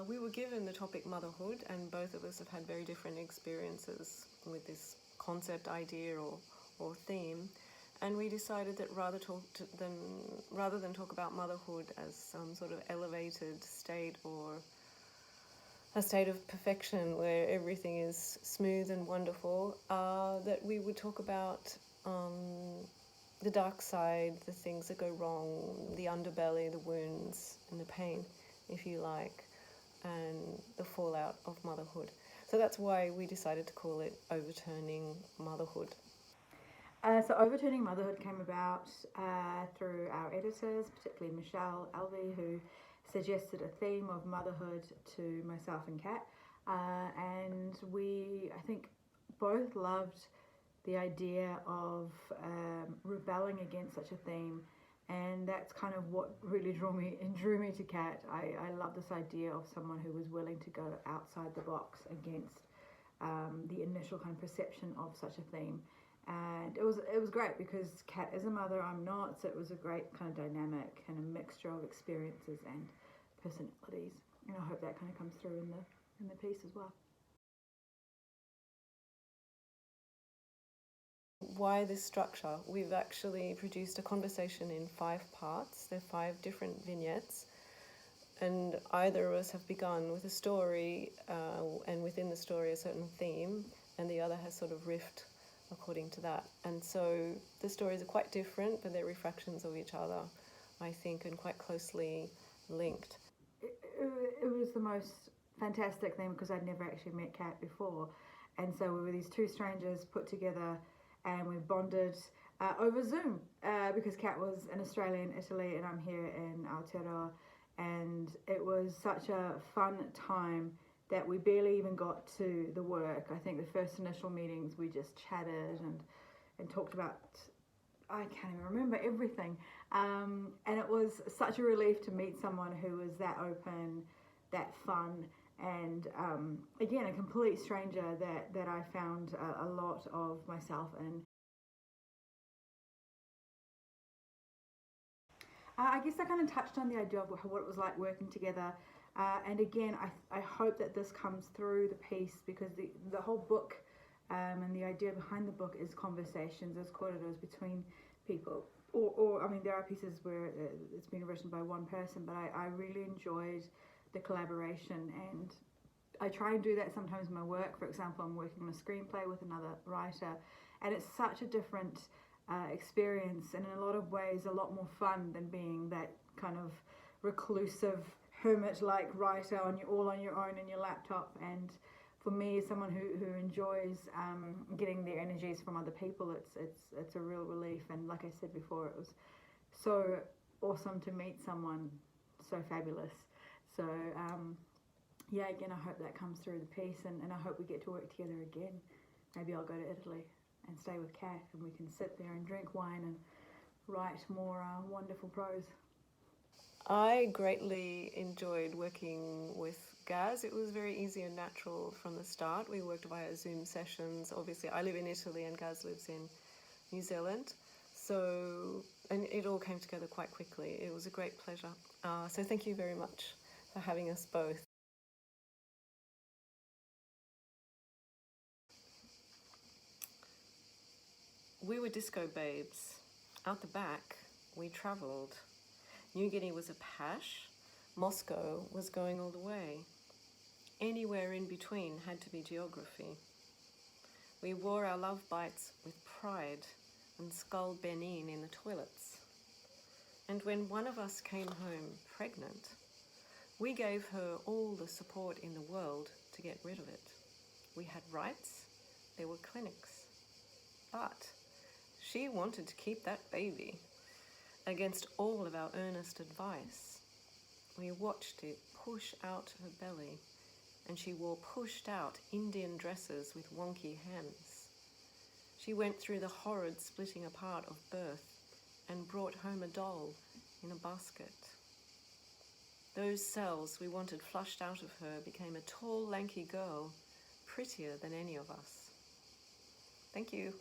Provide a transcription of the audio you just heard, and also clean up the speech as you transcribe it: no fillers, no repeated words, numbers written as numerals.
We were given the topic motherhood, and both of us have had very different experiences with this concept, idea, or theme. And we decided that rather than talk about motherhood as some sort of elevated state or a state of perfection where everything is smooth and wonderful, that we would talk about the dark side, the things that go wrong, the underbelly, the wounds, and the pain, if you like, and the fallout of motherhood. So that's why we decided to call it Overturning Motherhood. So Overturning Motherhood came about through our editors, particularly Michelle Alvey, who suggested a theme of motherhood to myself and Kat. And we, I think, both loved the idea of rebelling against such a theme. And that's kind of what really drew me to Kat. I love this idea of someone who was willing to go outside the box against the initial kind of perception of such a theme. And it was great because Kat is a mother, I'm not, so it was a great kind of dynamic and a mixture of experiences and personalities. And I hope that kind of comes through in the piece as well. Why this structure? We've actually produced a conversation in 5 parts. There are 5 different vignettes, and either of us have begun with a story, and within the story a certain theme, and the other has sort of riffed according to that. And so the stories are quite different, but they're refractions of each other, I think, and quite closely linked. It was the most fantastic thing because I'd never actually met Kat before, and so we were these 2 strangers put together, and we bonded over Zoom because Kat was in Australia and Italy, and I'm here in Aotearoa, and it was such a fun time that we barely even got to the work. I think the first initial meetings we just chatted and talked about, I can't even remember everything. And it was such a relief to meet someone who was that open, that fun, and again, a complete stranger that I found a lot of myself in. I guess I kind of touched on the idea of what it was like working together. And again, I hope that this comes through the piece because the whole book and the idea behind the book is conversations, as kōreros between people. Or I mean, there are pieces where it's been written by one person, but I really enjoyed the collaboration, and I try and do that sometimes in my work. For example, I'm working on a screenplay with another writer, and it's such a different experience, and in a lot of ways a lot more fun than being that kind of reclusive hermit-like writer all on your own in your laptop. And for me, as someone who enjoys getting their energies from other people, it's a real relief. And like I said before, it was so awesome to meet someone so fabulous. So yeah, again, I hope that comes through the piece, and I hope we get to work together again. Maybe I'll go to Italy and stay with Kat, and we can sit there and drink wine and write more wonderful prose. I greatly enjoyed working with Gaz. It was very easy and natural from the start. We worked via Zoom sessions. Obviously, I live in Italy and Gaz lives in New Zealand. So, and it all came together quite quickly. It was a great pleasure. So thank you very much for having us both. We were disco babes. Out the back, we travelled. New Guinea was a pash. Moscow was going all the way. Anywhere in between had to be geography. We wore our love bites with pride and sculled Benin in the toilets. And when one of us came home pregnant, we gave her all the support in the world to get rid of it. We had rights, there were clinics, but she wanted to keep that baby. Against all of our earnest advice, we watched it push out her belly, and she wore pushed out Indian dresses with wonky hems. She went through the horrid splitting apart of birth and brought home a doll in a basket. Those cells we wanted flushed out of her became a tall, lanky girl, prettier than any of us. Thank you.